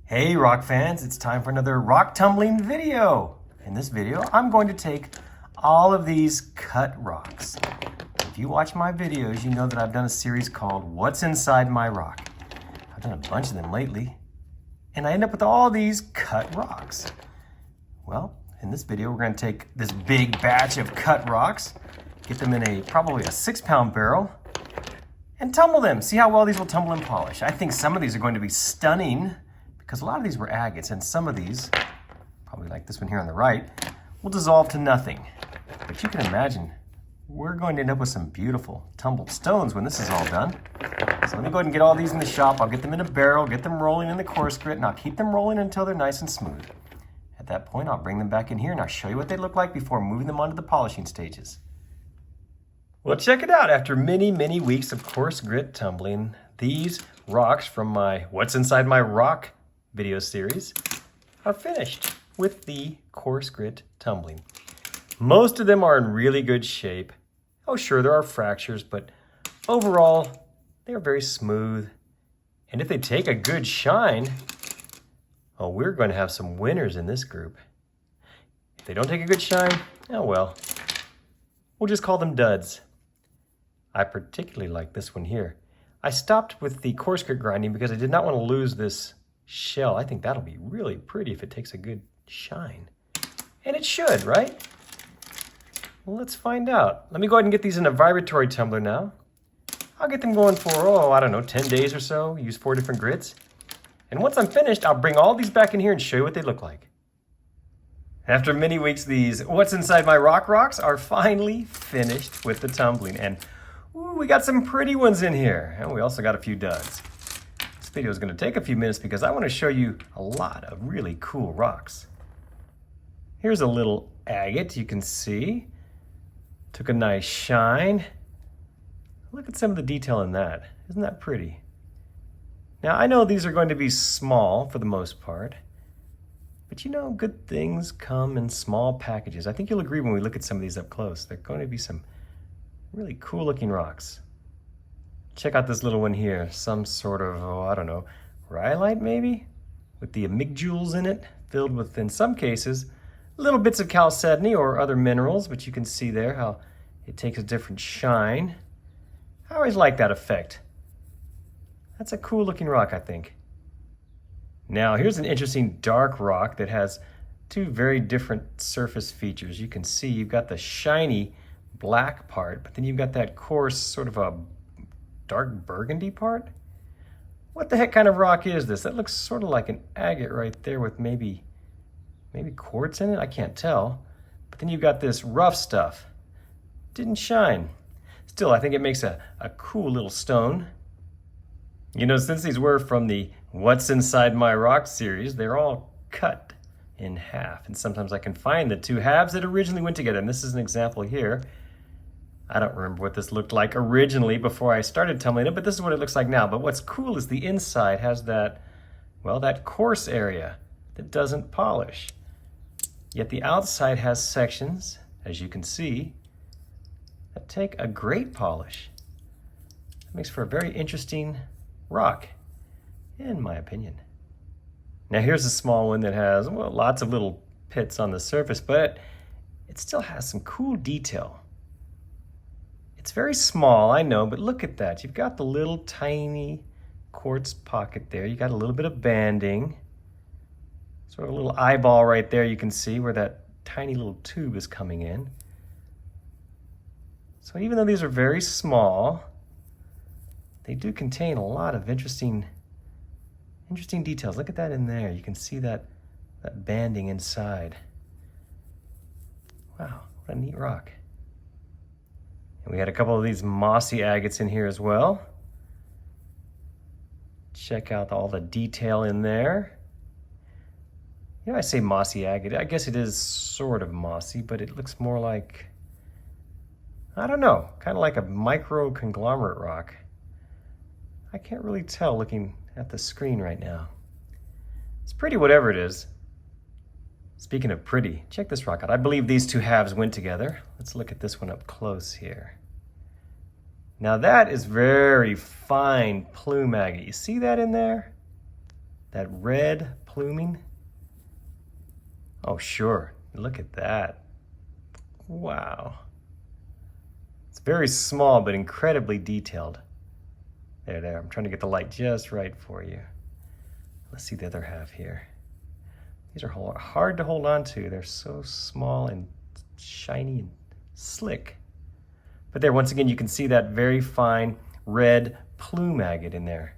Hey rock fans, it's time for another rock tumbling video. In this video, I'm going to take all of these cut rocks. If you watch my videos, you know that I've done a series called What's Inside My Rock. I've done a bunch of them lately, and I end up with all these cut rocks. Well, in this video, we're going to take this big batch of cut rocks, get them in probably a 6-pound barrel, and tumble them. See how well these will tumble and polish. I think some of these are going to be stunning, because a lot of these were agates, and some of these, probably like this one here on the right, will dissolve to nothing. But you can imagine, we're going to end up with some beautiful tumbled stones when this is all done. So let me go ahead and get all these in the shop. I'll get them in a barrel, get them rolling in the coarse grit, and I'll keep them rolling until they're nice and smooth. At that point, I'll bring them back in here and I'll show you what they look like before moving them onto the polishing stages. Well, check it out. After many, many weeks of coarse grit tumbling, these rocks from my What's Inside My Rock video series are finished with the coarse grit tumbling. Most of them are in really good shape. Oh sure, there are fractures, but overall they are very smooth. And if they take a good shine, oh, we're going to have some winners in this group. If they don't take a good shine, oh well, we'll just call them duds. I particularly like this one here. I stopped with the coarse grit grinding because I did not want to lose this shell. I think that'll be really pretty if it takes a good shine. And it should, right? Well, let's find out. Let me go ahead and get these in a vibratory tumbler now. I'll get them going for, I don't know, 10 days or so. Use 4 different grits. And once I'm finished, I'll bring all these back in here and show you what they look like. After many weeks, these What's Inside My Rock rocks are finally finished with the tumbling. And ooh, we got some pretty ones in here. And we also got a few duds. This video is going to take a few minutes because I want to show you a lot of really cool rocks. Here's a little agate you can see. Took a nice shine. Look at some of the detail in that. Isn't that pretty? Now I know these are going to be small for the most part, but you know, good things come in small packages. I think you'll agree when we look at some of these up close. They're going to be some really cool looking rocks. Check out this little one here. Some sort of, I don't know, rhyolite maybe? With the amygdules in it, filled with, in some cases, little bits of chalcedony or other minerals, but you can see there how it takes a different shine. I always like that effect. That's a cool looking rock, I think. Now, here's an interesting dark rock that has 2 very different surface features. You can see you've got the shiny black part, but then you've got that coarse sort of a dark burgundy part. What the heck kind of rock is this? That looks sort of like an agate right there with maybe quartz in it. I can't tell. But then you've got this rough stuff. Didn't shine. Still, I think it makes a cool little stone. You know, since these were from the What's Inside My Rock series, they're all cut in half. And sometimes I can find the 2 halves that originally went together. And this is an example here. I don't remember what this looked like originally before I started tumbling it, but this is what it looks like now. But what's cool is the inside has that, well, that coarse area that doesn't polish. Yet the outside has sections, as you can see, that take a great polish. It makes for a very interesting rock, in my opinion. Now here's a small one that has, well, lots of little pits on the surface, but it still has some cool detail. It's very small, I know, but look at that. You've got the little tiny quartz pocket there. You got a little bit of banding. Sort of a little eyeball right there you can see where that tiny little tube is coming in. So even though these are very small, they do contain a lot of interesting details. Look at that in there. You can see that banding inside. Wow, what a neat rock. And we had a couple of these mossy agates in here as well. Check out all the detail in there. You know, I say mossy agate. I guess it is sort of mossy, but it looks more like, I don't know, kind of like a micro conglomerate rock. I can't really tell looking at the screen right now. It's pretty whatever it is. Speaking of pretty, check this rock out. I believe these 2 halves went together. Let's look at this one up close here. Now that is very fine plume agate. You see that in there? That red pluming. Oh, sure. Look at that. Wow. It's very small, but incredibly detailed. There. I'm trying to get the light just right for you. Let's see the other half here. These are hard to hold on to. They're so small and shiny and slick. But there, once again, you can see that very fine red plume agate in there.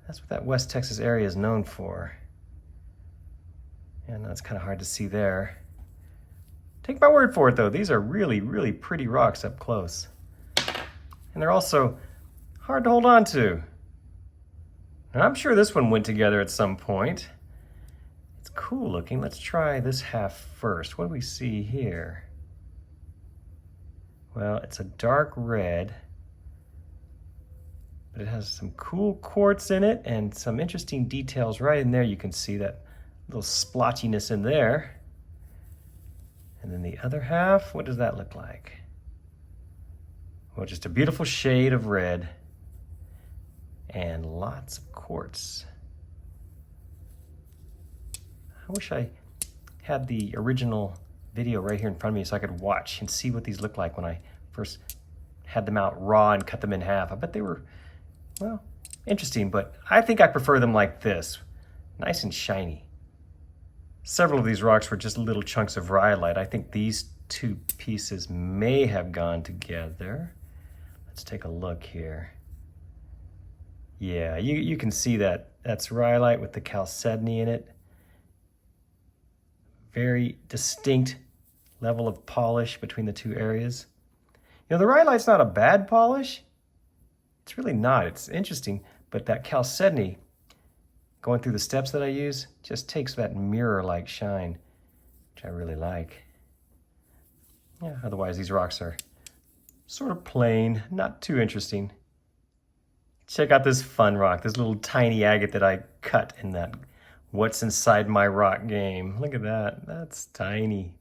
That's what that West Texas area is known for. And that's kind of hard to see there. Take my word for it, though. These are really, really pretty rocks up close. And they're also hard to hold on to. And I'm sure this one went together at some point. It's cool looking. Let's try this half first. What do we see here? Well, it's a dark red, but it has some cool quartz in it and some interesting details right in there. You can see that little splotchiness in there. And then the other half, what does that look like? Well, just a beautiful shade of red and lots of quartz. I wish I had the original video right here in front of me so I could watch and see what these look like when I first had them out raw and cut them in half. I bet they were, well, interesting, but I think I prefer them like this, nice and shiny. Several of these rocks were just little chunks of rhyolite. I think these two pieces may have gone together. Let's take a look here. Yeah, you can see that that's rhyolite with the chalcedony in it. Very distinct level of polish between the two areas. You know, the rhyolite's not a bad polish. It's really not. It's interesting, but that chalcedony going through the steps that I use just takes that mirror-like shine, which I really like. Yeah, otherwise these rocks are sort of plain, not too interesting. Check out this fun rock, this little tiny agate that I cut in that What's Inside My Rock game. Look at that, that's tiny.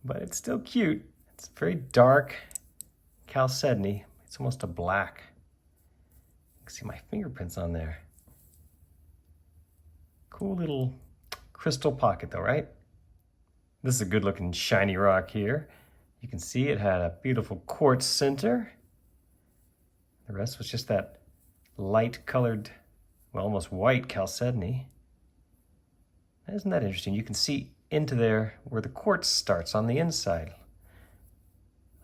But it's still cute. It's very dark chalcedony. It's almost a black. You can see my fingerprints on there. Cool little crystal pocket though, right? This is a good looking shiny rock here. You can see it had a beautiful quartz center. The rest was just that light colored, well, almost white chalcedony. Isn't that interesting? You can see into there where the quartz starts on the inside.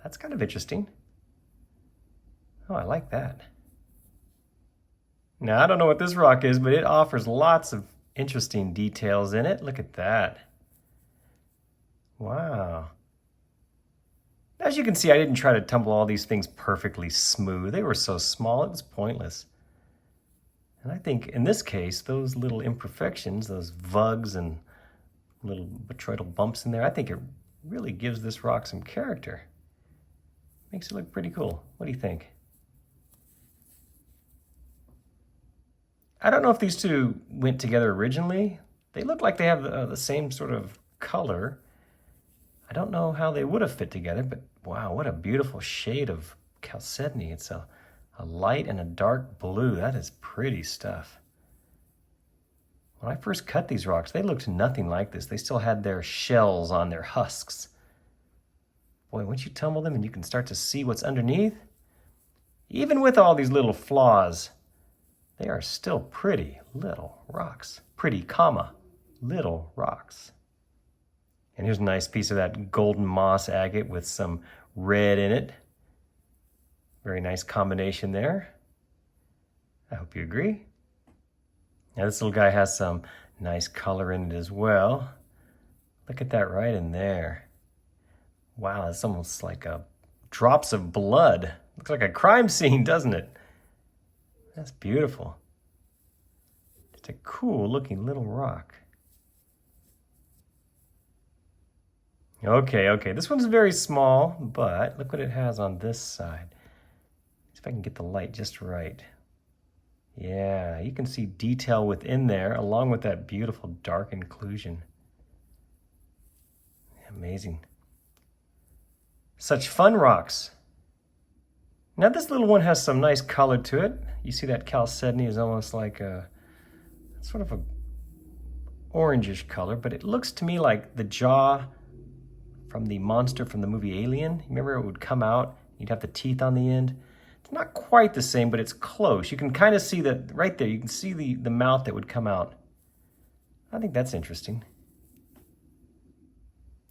That's kind of interesting. Oh, I like that. Now, I don't know what this rock is, but it offers lots of interesting details in it. Look at that. Wow. As you can see, I didn't try to tumble all these things perfectly smooth. They were so small, it was pointless. And I think in this case, those little imperfections, those vugs and little botryoidal bumps in there, I think it really gives this rock some character. Makes it look pretty cool. What do you think? I don't know if these two went together originally. They look like they have the same sort of color. I don't know how they would have fit together, but wow, what a beautiful shade of chalcedony. It's a light and a dark blue. That is pretty stuff. When I first cut these rocks, they looked nothing like this. They still had their shells on their husks. Boy, once you tumble them and you can start to see what's underneath, even with all these little flaws, they are still pretty little rocks. Pretty, comma, little rocks. And here's a nice piece of that golden moss agate with some red in it. Very nice combination there. I hope you agree. Now this little guy has some nice color in it as well. Look at that right in there. Wow, it's almost like drops of blood. Looks like a crime scene, doesn't it? That's beautiful. Just a cool looking little rock. Okay, this one's very small, but look what it has on this side. See if I can get the light just right. Yeah, you can see detail within there along with that beautiful dark inclusion. Amazing. Such fun rocks. Now this little one has some nice color to it. You see that chalcedony is almost like a sort of a orangish color, but it looks to me like the jaw from the monster from the movie Alien. Remember, it would come out, you'd have the teeth on the end. It's not quite the same, but it's close. You can kind of see that right there. You can see the mouth that would come out. I think that's interesting.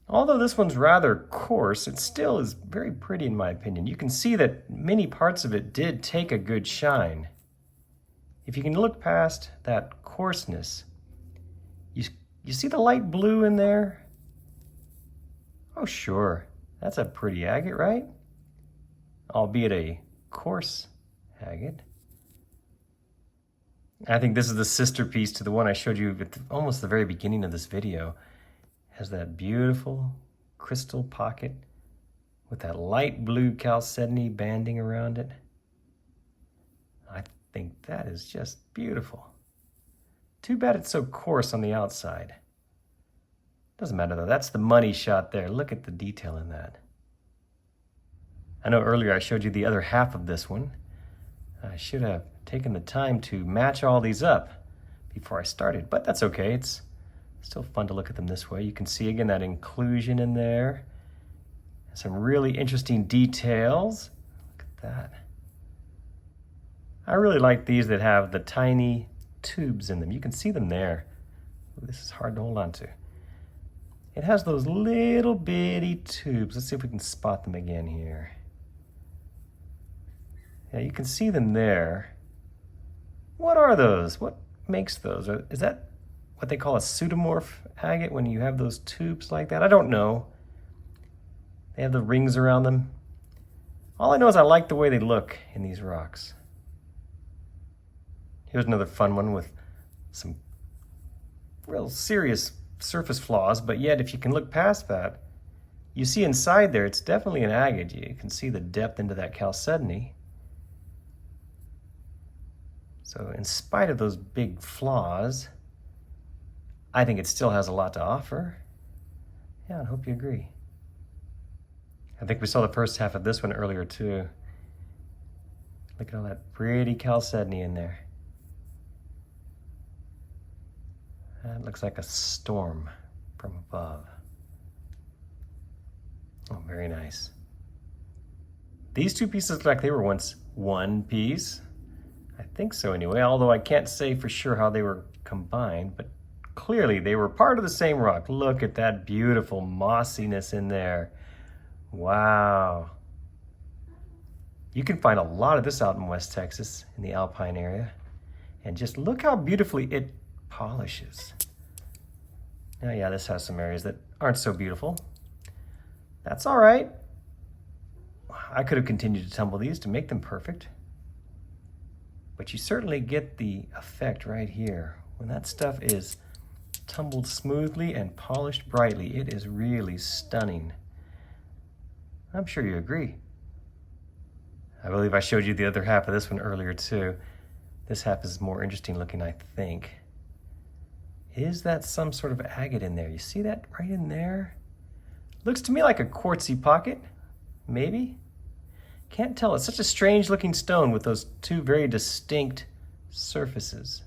Although this one's rather coarse, it still is very pretty in my opinion. You can see that many parts of it did take a good shine. If you can look past that coarseness, you see the light blue in there? Oh sure, that's a pretty agate, right? Albeit a coarse agate. I think this is the sister piece to the one I showed you at almost the very beginning of this video. It has that beautiful crystal pocket with that light blue chalcedony banding around it. I think that is just beautiful. Too bad it's so coarse on the outside. Doesn't matter though, that's the money shot there. Look at the detail in that. I know earlier I showed you the other half of this one. I should have taken the time to match all these up before I started, but that's okay. It's still fun to look at them this way. You can see again that inclusion in there. Some really interesting details. Look at that. I really like these that have the tiny tubes in them. You can see them there. Ooh, this is hard to hold on to. It has those little bitty tubes. Let's see if we can spot them again here. Yeah, you can see them there. What are those? What makes those? Is that what they call a pseudomorph agate when you have those tubes like that? I don't know. They have the rings around them. All I know is I like the way they look in these rocks. Here's another fun one with some real serious surface flaws, but yet if you can look past that, you see inside there it's definitely an agate. You can see the depth into that chalcedony. So in spite of those big flaws, I think it still has a lot to offer. Yeah, I hope you agree. I think we saw the first half of this one earlier too. Look at all that pretty chalcedony in there. That looks like a storm from above. Oh, very nice. These two pieces look like they were once one piece. I think so anyway, although I can't say for sure how they were combined, but clearly they were part of the same rock. Look at that beautiful mossiness in there. Wow. You can find a lot of this out in West Texas, in the Alpine area. And just look how beautifully it polishes. Now, yeah, this has some areas that aren't so beautiful. That's all right. I could have continued to tumble these to make them perfect. But you certainly get the effect right here. When that stuff is tumbled smoothly and polished brightly, it is really stunning. I'm sure you agree. I believe I showed you the other half of this one earlier too. This half is more interesting looking, I think. Is that some sort of agate in there? You see that right in there? Looks to me like a quartzy pocket, maybe? Can't tell. It's such a strange looking stone with those two very distinct surfaces.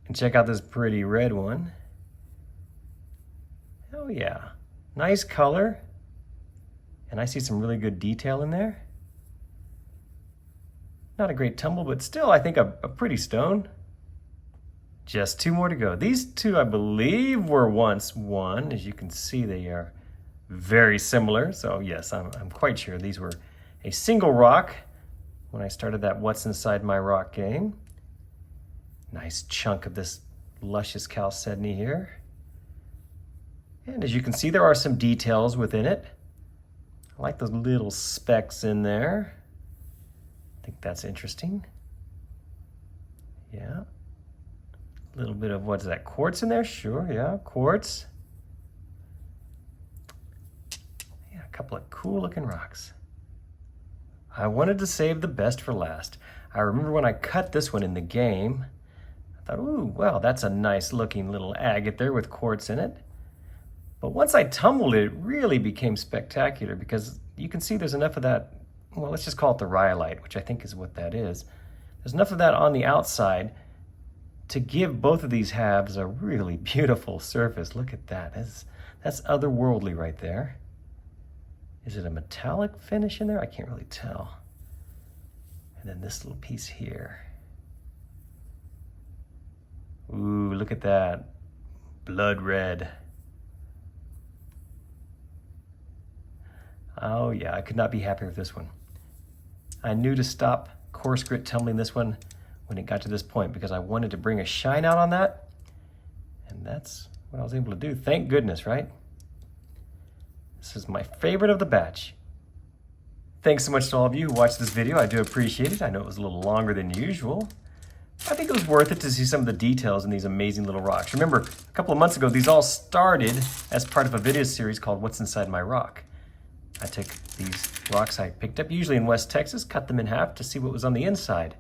And check out this pretty red one. Oh yeah, nice color. And I see some really good detail in there. Not a great tumble, but still I think a pretty stone. Just two more to go. These two I believe were once one. As you can see, they are very similar. So yes, I'm quite sure these were a single rock when I started that What's Inside My Rock game. Nice chunk of this luscious chalcedony here. And as you can see, there are some details within it. I like those little specks in there. I think that's interesting. Yeah. A little bit of, what's that, quartz in there? Sure, yeah, quartz. Yeah, a couple of cool looking rocks. I wanted to save the best for last. I remember when I cut this one in the game, I thought, ooh, well, that's a nice looking little agate there with quartz in it. But once I tumbled it, it really became spectacular because you can see there's enough of that, well, let's just call it the rhyolite, which I think is what that is. There's enough of that on the outside to give both of these halves a really beautiful surface. Look at that. That's otherworldly right there. Is it a metallic finish in there? I can't really tell. And then this little piece here. Ooh, look at that. Blood red. Oh yeah, I could not be happier with this one. I knew to stop coarse grit tumbling this one when it got to this point because I wanted to bring a shine out on that. And that's what I was able to do. Thank goodness, right? This is my favorite of the batch. Thanks so much to all of you who watched this video. I do appreciate it. I know it was a little longer than usual. I think it was worth it to see some of the details in these amazing little rocks. Remember, a couple of months ago, these all started as part of a video series called What's Inside My Rock. I took these rocks I picked up, usually in West Texas, cut them in half to see what was on the inside.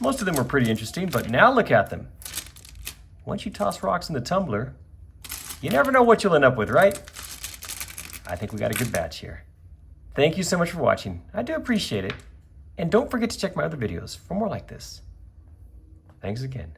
Most of them were pretty interesting, but now look at them. Once you toss rocks in the tumbler, you never know what you'll end up with, right? I think we got a good batch here. Thank you so much for watching. I do appreciate it. And don't forget to check my other videos for more like this. Thanks again.